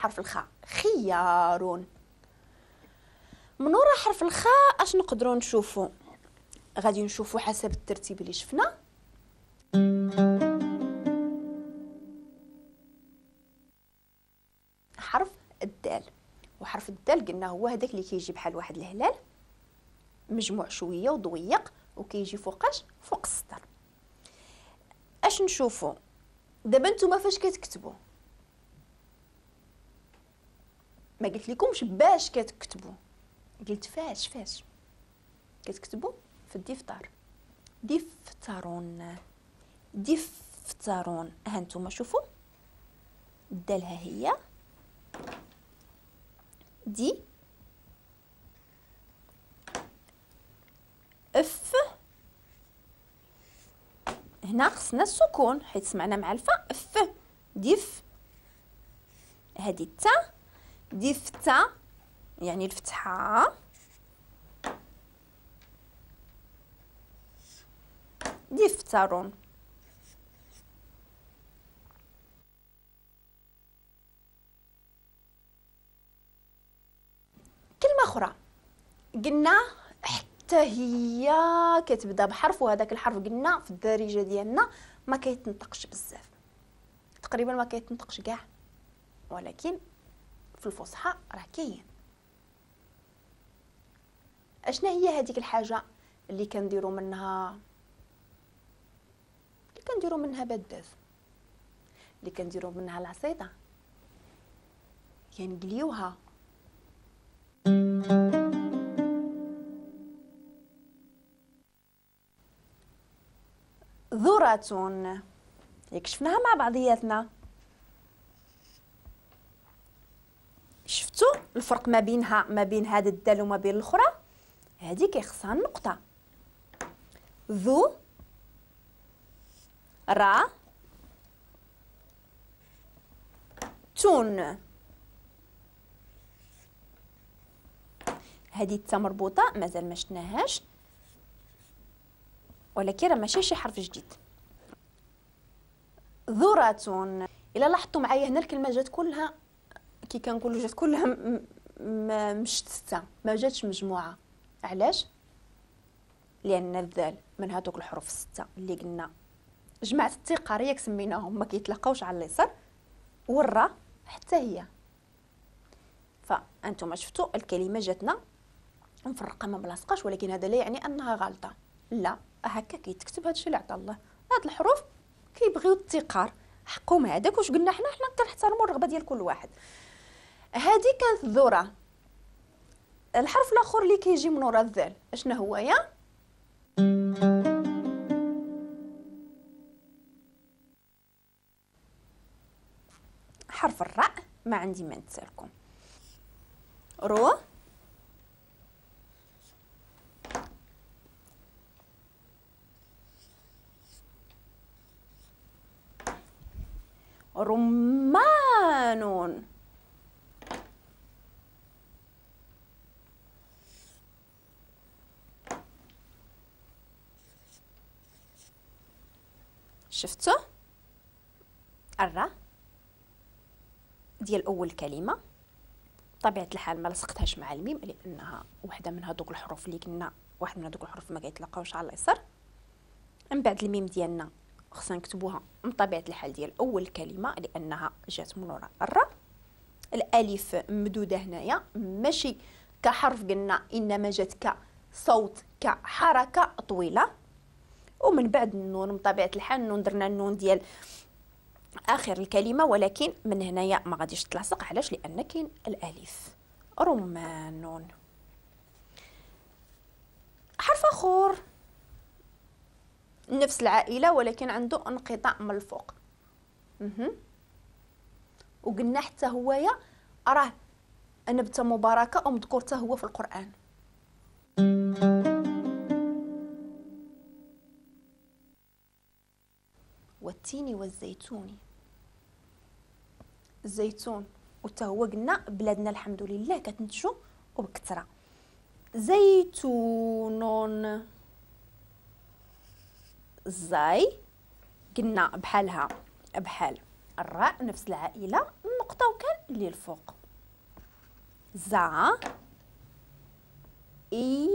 حرف الخاء خيار. من وراء حرف الخاء اش نقدروا نشوفوا؟ غادي نشوفوا حسب الترتيب اللي شفنا حرف الدال. وحرف الدال قلنا هو هذاك اللي كيجي بحال واحد الهلال مجموع شويه وضويق وكيجي فوقاش فوق السطر. اش نشوفوا دابا نتوما فاش كتكتبوا؟ ما قلت لكمش باش كتكتبوا، قلت فاش كتكتبوا في الدفتر. دفترون. ها نتوما شوفوا الدال ها هي دي اف. هنا خصنا السكون حيت سمعنا مع الفاء اف. ديف. هذه التاء ديفتا يعني الفتحه. دفترون. كلمه اخرى قلنا حتى هي كتبدا بحرف، وهذاك الحرف قلنا في الدارجه ديالنا ما كيتنطقش بزاف، تقريبا ما كيتنطقش كاع، ولكن في الفصحى راه كاين. اشنا هي هذيك الحاجه اللي كنديروا منها بداز، اللي كنديروا منها العصيده، كنقليوها. ذرة. ياك شفناها مع بعضياتنا. شفتوا الفرق ما بين هذا الدال وما بين الاخرى؟ هذه كيخصها النقطه. ذو را تون. هذه التاء مربوطه مازال ما شفناهاش، ولكن راه ماشي شي حرف جديد. ذرة. الا لاحظتوا معايا هنا الكلمه جات كلها كي كنقولوا جات كلها مشتته، ما جاتش مجموعه. علاش؟ لان الذال من هذوك الحروف السته اللي قلنا جماعه التقار ياك سميناهم ما كيتلاقاوش على اليسار، والراء حتى هي. فانتم شفتوا الكلمه جاتنا مفرقه ما ملاصقاش، ولكن هذا لا يعني انها غلطه، لا هكا كيتكتب. هادشي اللي عطا الله. هاد الحروف كيبغيو التقار، حقهم هذاك. واش قلنا حنا كنحترموا الرغبه ديال كل واحد. هذه كانت الذره. الحرف الاخر اللي كيجي من ورا الذال اشنا هو يا حرف الراء. ما عندي ما نتسالكم. رو رمان. شفتوا الراء ديال اول كلمه طبيعه الحال ما لصقتهاش مع الميم لانها واحده من هذوك الحروف اللي قلنا واحد من هذوك الحروف ما كيتلاقاوش على اليسار. من بعد الميم ديالنا خصنا نكتبوها من طبيعه الحال ديال اول كلمه لانها جات من وراء الراء. الالف ممدوده هنايا ماشي كحرف قلنا، انما جات كصوت كحركه طويله. ومن بعد النون من طبيعه الحال النون درنا النون ديال اخر الكلمه، ولكن من هنايا ما غاديش تلاصق. علاش؟ لان كاين الالف. رمان. حرف اخر نفس العائله ولكن عنده انقطاع من الفوق. وقلنا حتى هويا راه نبته مباركه ومذكور حتى هو في القران. والتين والزيتون. الزيتون وتا هو قلنا بلادنا الحمد لله كتنتجو وبكثره. زيتون. زاي قلنا بحالها بحال الراء نفس العائلة، النقطة وكان اللي الفوق. زا إي،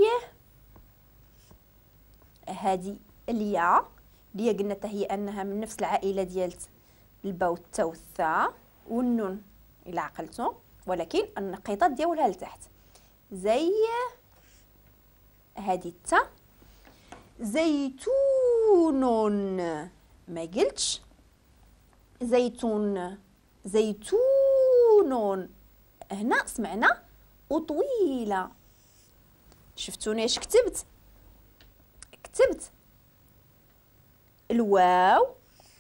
هادي الياء اللي قلنا حتى هي أنها من نفس العائلة ديال الباء والتاء والثاء والنون إلا عقلتو، ولكن النقيضات ديالها لتحت. زي هادي التاء. زيتون، ما قلتش زيتون، زيتون. هنا سمعنا وطويلة. شفتوني اش كتبت؟ كتبت الواو،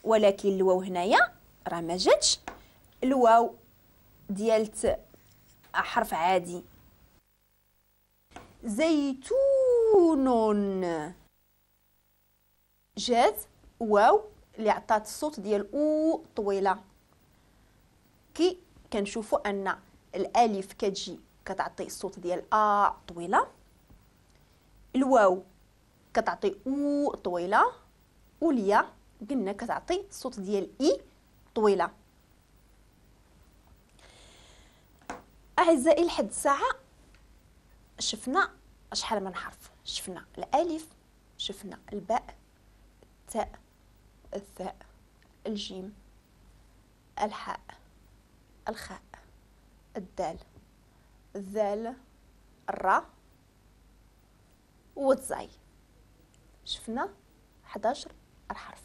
ولكن الواو هنايا راه ما جاتش الواو ديالت حرف عادي. زيتون جات واو اللي عطات الصوت ديال او طويله. كي كنشوفوا ان الالف كتجي كتعطي الصوت ديال ا طويله، الواو كتعطي او طويله، والياء قلنا كتعطي الصوت ديال اي طويله. اعزائي لحد الساعه شفنا شحال من حرف. شفنا الالف، شفنا الباء، التاء، الثاء، الجيم، الحاء، الخاء، الدال، الذال، الراء والزاي. شفنا 11 الحرف.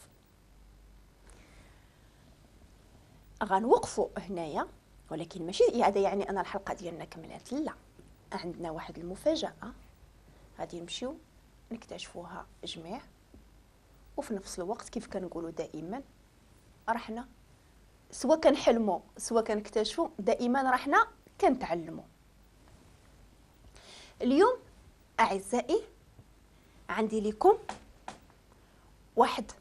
غنوقفوا هنايا، ولكن ماشي هذا يعني ان الحلقه ديالنا كملات، لا، عندنا واحد المفاجاه غادي نمشيو نكتشفوها جميع، وفي نفس الوقت كيف كنقولوا دائما رحنا سواء كنحلموا سواء كنكتشفوا، دائما رحنا كنتعلموا. اليوم اعزائي عندي لكم واحد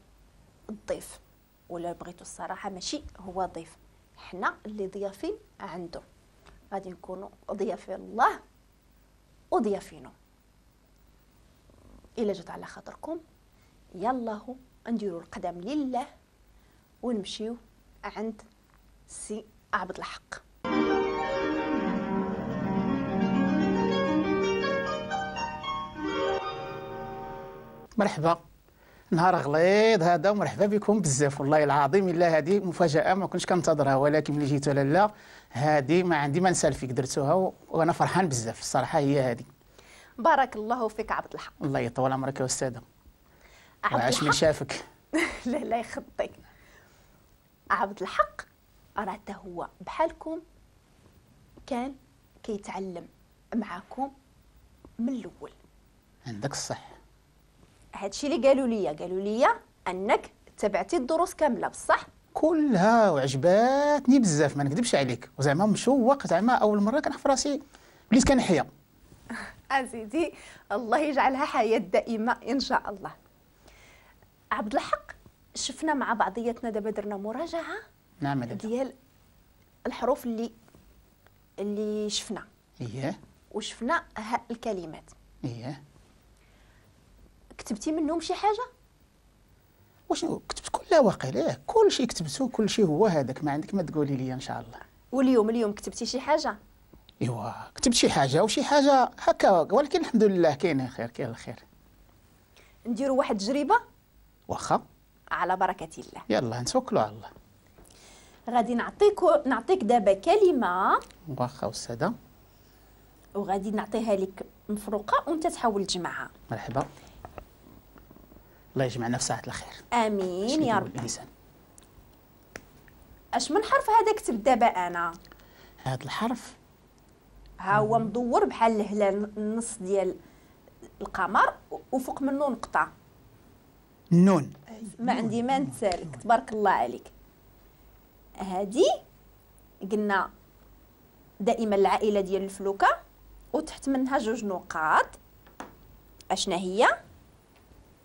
الضيف، ولا بغيتوا الصراحه ماشي هو ضيف، حنا اللي ضيافين عنده، غادي نكونوا ضيافين الله وضيافينه. الا جات على خاطركم يلا هو نديروا القدم لله ونمشيو عند سي عبد الحق. مرحبا، نهار غليظ هذا ومرحبا بكم بزاف. والله العظيم الا هذه مفاجاه ما كنتش كنتظرها، ولكن ملي جيتو لاله هذه ما عندي ما نسال فيك، درتوها وانا فرحان بزاف الصراحه. هي هذه. بارك الله فيك عبد الحق. الله يطول عمرك يا استاذه، عبد وعاش من الحق شافك. لا لا يخطيك. عبد الحق راه حتى هو بحالكم كان كيتعلم معاكم من الاول. عندك الصح. هادشي اللي قالوا لي انك تبعتي الدروس كامله بصح؟ كلها وعجباتني بزاف ما نكذبش عليك، وزعما مشوق، زعما اول مره كنحس راسي بديت كنحيا. أزيدي الله يجعلها حياة دائمة إن شاء الله. عبد الحق شفنا مع بعضياتنا دابا درنا مراجعة نعم ديال الحروف اللي شفنا. اييه. وشفنا الكلمات. اييه. كتبتي منهم شي حاجة؟ واش كتبت كلها واقيلا، كل شيء كتبته، كل شيء هو هذاك، ما عندك ما تقولي لي ان شاء الله. واليوم كتبتي شي حاجة؟ ايوا كتبت شي حاجه وشي حاجه هكا، ولكن الحمد لله كاين خير، كاين الخير. نديروا واحد التجربه واخا على بركه الله. يلا نتوكلوا على الله. غادي نعطيك دابا كلمه. واخا استاذه. وغادي نعطيها لك مفروقه وانت تحاول تجمعها. مرحبا، الله يجمعنا في ساعه الخير. امين يا رب. الانسان. اش من حرف هذا كتب دابا انا؟ هذا الحرف ها هو مدور بحال الهلال، النص ديال القمر وفوق منه نقطه. النون. ما عندي ما نتسالك، تبارك الله عليك. هادي قلنا دائما العائله ديال الفلوكه، وتحت منها جوج نقاط. اشنا هي؟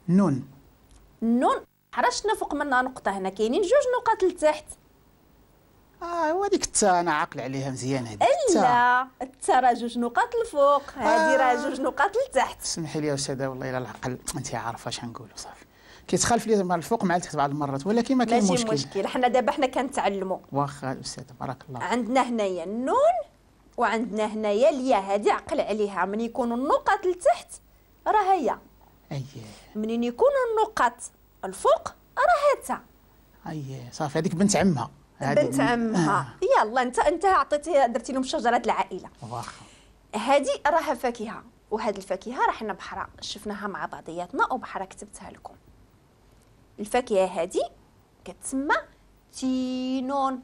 نون. النون حرشنا فوق منها نقطه، هنا كاينين جوج نقاط لتحت. وهذيك التا انا عاقل عليها مزيان. هذيك لا التا راه جوج نقاط الفوق، هذه راه جوج نقاط لتحت. اسمحي لي يا استاذه، والله الا العقل انت عارفه اش نقولوا. صافي كيتخالف لي مع الفوق مع التحت بعض المرات، ولكن ما كاين ماشي مشكل. مشكل، حنا دابا حنا كنتعلموا. واخا الاستاذ بارك الله. عندنا هنايا النون وعندنا هنايا الياء. هذه عقل عليها، من يكونوا النقط لتحت راه هي، اييه منين يكونوا النقط الفوق راه هاتا. اييه صافي، هذيك بنت عمها. بنت عمها. يلا انت عطيتي درتي لهم شجره العائله. واخا. هذه راها فاكهه، وهذه الفاكهه راه حنا بحرا شفناها مع بعضياتنا وبحرا كتبتها لكم. الفاكهه هذه كتسمى تينون.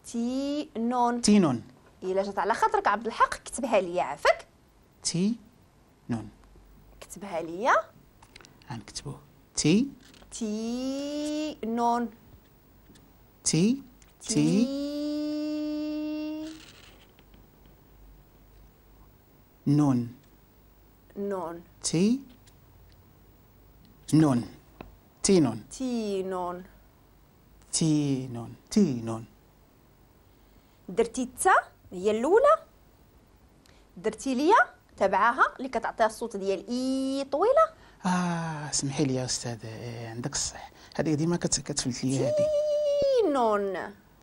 تينون. تينون. الا جات على خاطرك عبد الحق كتبها لي عافاك. تينون. كتبها لي. غنكتبوه تينون. تي نون. نون. نون. تينون. تينون. تينون. درتي التا هي الاولى، درتي ليا تبعها اللي كتعطيها الصوت ديال اي طويله. اسمحي لي يا استاذ، عندك الصح، هذه ديما كتفلت لي هذه.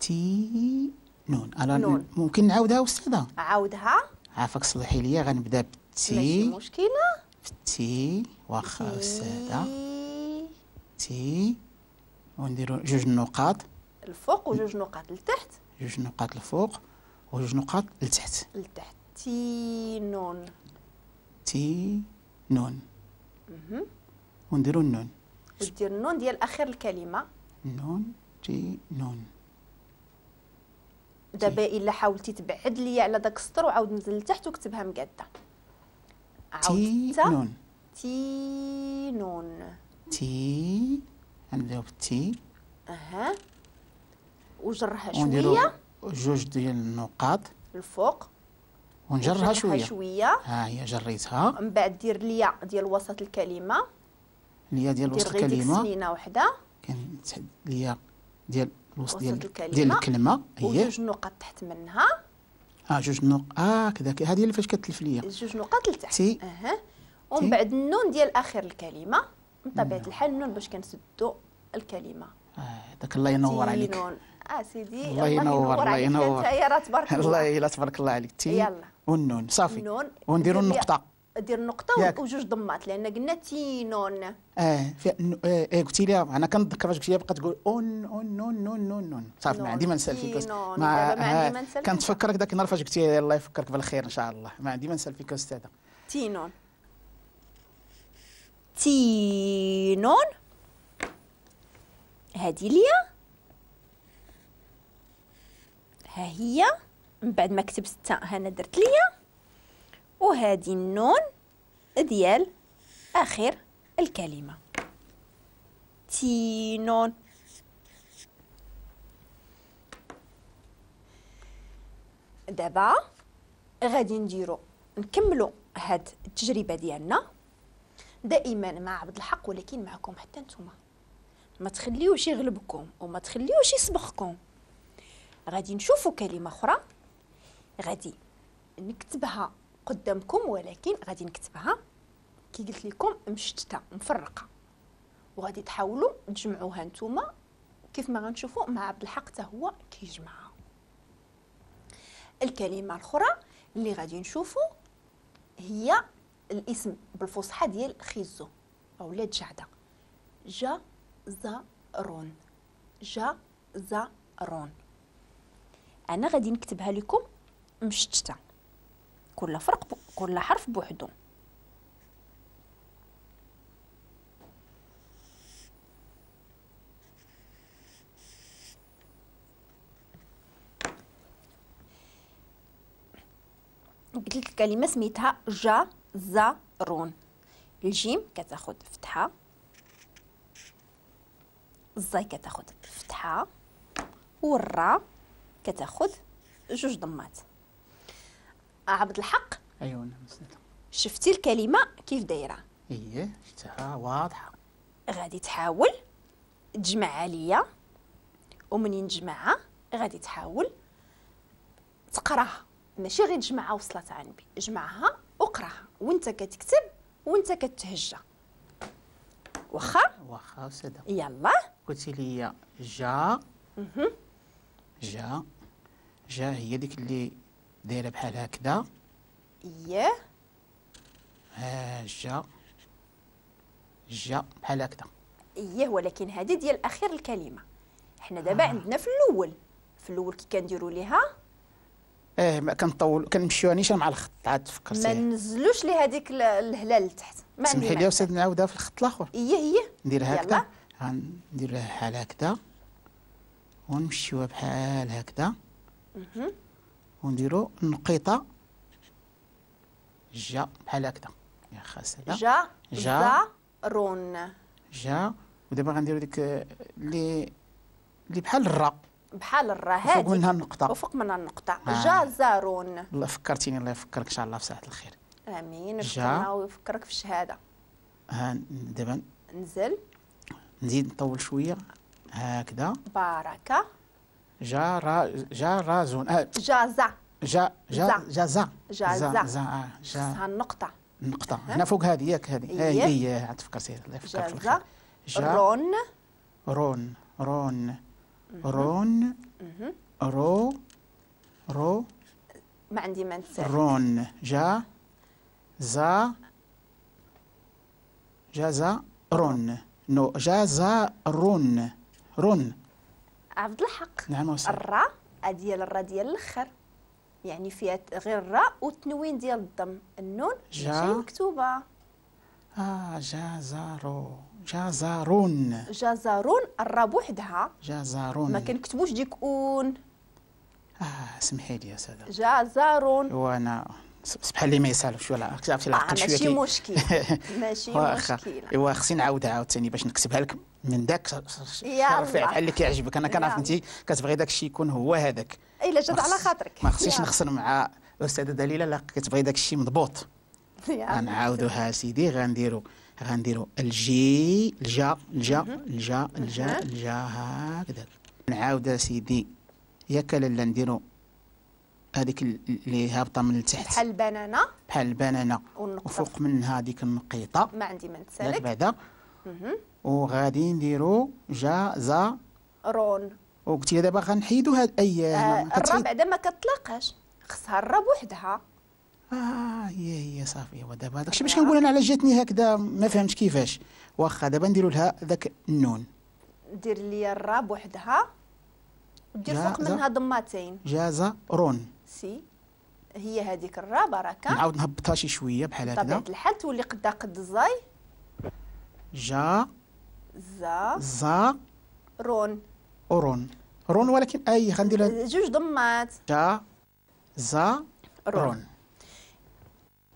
تينون. نون. ممكن نعاودها استاذه؟ عاودها. عافاك صلحي لي، غنبدا بالتي. ماشي مشكله. تي واخا استاذه. تي ونديرو جوج نقاط الفوق وجوج نقاط لتحت. جوج نقاط الفوق وجوج نقاط لتحت. لتحت. تينون. نون. ونديرو النون. ودير النون ديال اخر الكلمه. نون. نون. دابا الا حاولتي تبعد ليا على داك السطر وعاود نزل لتحت وكتبها مقاده. تينون. تينون. غنبداو بالتي. وجرها ونديرو شويه جوج ديال النقاط الفوق ونجرها شويه. شويه. هي جريتها. من بعد دير ليا ديال وسط الكلمه. ليا ديال وسط دير غير ديك الكلمه. سمينه وحده. كاين ليا ديال الوسط ديال الكلمة. الكلمه. وجوج نقط تحت منها. جوج نقط. كذا هذه اللي فاش كتلف ليا. جوج نقط لتحت. تي. ومن بعد النون ديال اخر الكلمه. بطبيعه الحال النون باش كنسدوا الكلمه. داك الله ينور عليك. تينون. سيدي الله ينور الله ينور. انت راه تبارك الله. الله الا تبارك الله عليك. تي يلا. والنون صافي. النون. ونديروا النقطه. دير النقطه وجوج ضمات لان قلنا تينون. قلتي لي انا كنتذكر فاش قلتي لي بقى تقول اون نون نون نون نون. صافي ما عندي ما نسال فيك. ما كنتفكرك ذاك النهار فاش قلتي الله يفكرك بالخير ان شاء الله. ما عندي ما نسال فيك استاذه. تينون. تينون. هادي ليا ها هي. من بعد ما كتبت التاء هنا درت ليا. وهذه النون ديال اخر الكلمه. تينون. دابا غادي نكملوا هاد التجربه ديالنا دائما مع عبد الحق، ولكن معكم حتى نتوما. ما تخليوش يغلبكم وما تخليوش يسبقكم. غادي نشوفوا كلمه اخرى غادي نكتبها قدامكم، ولكن غادي نكتبها كي قلت لكم مشتته مفرقه، وغادي تحاولوا تجمعوها نتوما كيف ما غنشوفوا مع عبد الحق حتى هو كيجمعها. الكلمه الاخرى اللي غادي نشوفوا هي الاسم بالفصحى ديال خيزو اولا جعده. جزرون. جزرون. انا غادي نكتبها لكم مشتته، كل حرف بوحدو. قلت لك الكلمه سميتها جزرون. الجيم كتاخذ فتحه، الزاي كتاخذ فتحه، والراء كتاخذ جوج ضمات. عبد الحق. ايوا نعم استاذ. شفتي الكلمه كيف دايره؟ ايه شفتها واضحه. غادي تحاول تجمعها ليا، ومنين تجمعها غادي تحاول تقراها، ماشي غير تجمعها وصلت عنبي، اجمعها وقراها وانت كتكتب وانت كتهجى. واخا واخا استاذه. يلا قلتي لي جا. جا. جا هي ديك اللي دايره بحال هكذا. اييه ها جا. جا بحال هكذا. اييه، ولكن هذه ديال اخر الكلمه. حنا دابا عندنا في الاول، كي كنديروا ليها ما كنطول كنمشيوها نيشان مع الخط عاد تفكرتي. ما ننزلوش ليه هذيك الهلال لتحت. ما عندي سمحي لي استاذ نعاودها في الخط الاخر. اييه نديرها هكذا. يلا. غندير لها بحال هكذا ونمشيوها بحال هكذا ونديروا النقيطه جا بحال هكذا. يا خاسره جا رون. جا. ودابا غنديروا ديك اللي بحال الراء، بحال الراء هذه فوق منها النقطه. وفوق منها النقطه. جازارون. الله فكرتيني، الله يفكرك ان شاء الله في ساعه الخير. امين. جا. ويفكرك في الشهاده. دابا نزل نزيد نطول شويه هكذا. بركه. جارازون. جازا. جازا. خصها النقطه. النقطه هنا فوق هذه ياك. هذه هي عاد تفكرتي. الله يفكرك في الخير. رون. رون رو ما عندي ما نسى. رون. جازا رون. نو جازا رون. عبد الحق. نعم وسهلا. الراء ديال الاخر، يعني فيها غير الراء والتنوين ديال الضم. النون ماشي مكتوبه. جازارون. الراء بوحدها. جازارون. ما كنكتبوش ديك اون. سمحي لي يا ساده. جازارون. وانا بحال اللي ما يسالفش ولا عرفتي العقل شويه. ماشي مشكل. ماشي مشكل. ايوا خصني نعاودها عاوتاني باش نكتبها لك من داك الفعل اللي كيعجبك. انا كنعرف انت كتبغي داك الشيء يكون هو هذاك. الا جات على خاطرك. ما خصنيش نخسر مع الاستاذه دليله. لا كتبغي داك الشيء مضبوط. غنعاودوها سيدي. غنديروا الجا هكذا. نعاودها سيدي ياك لاله. نديروا هذيك اللي هابطه من التحت بحال البنانه وفوق منها ديك النقيطه. ما عندي ما نسالك بعدا. وغادي نديروا رون. وقلتي دابا غنحيدوا هاد الراء بعدا ما كتطلقش، خصها الراء بوحدها. هي صافي. ودابا داكشي باش كنقول انا على جاتني هكذا ما فهمتش كيفاش. واخا دابا نديروا لها ذاك النون. دير لي الراء بوحدها ودير فوق منها ضمتين. جازارون. هي هذيك الراء بركه. نعاود نهبطها شي شويه بحال هكذا. بطبيعه الحال تولي قد الزاي. رون. ولكن غندير جوج ضمات. رون.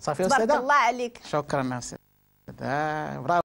صافي يا استاذه. استاذه. تبارك الله عليك. شكرا يا استاذه. برافو.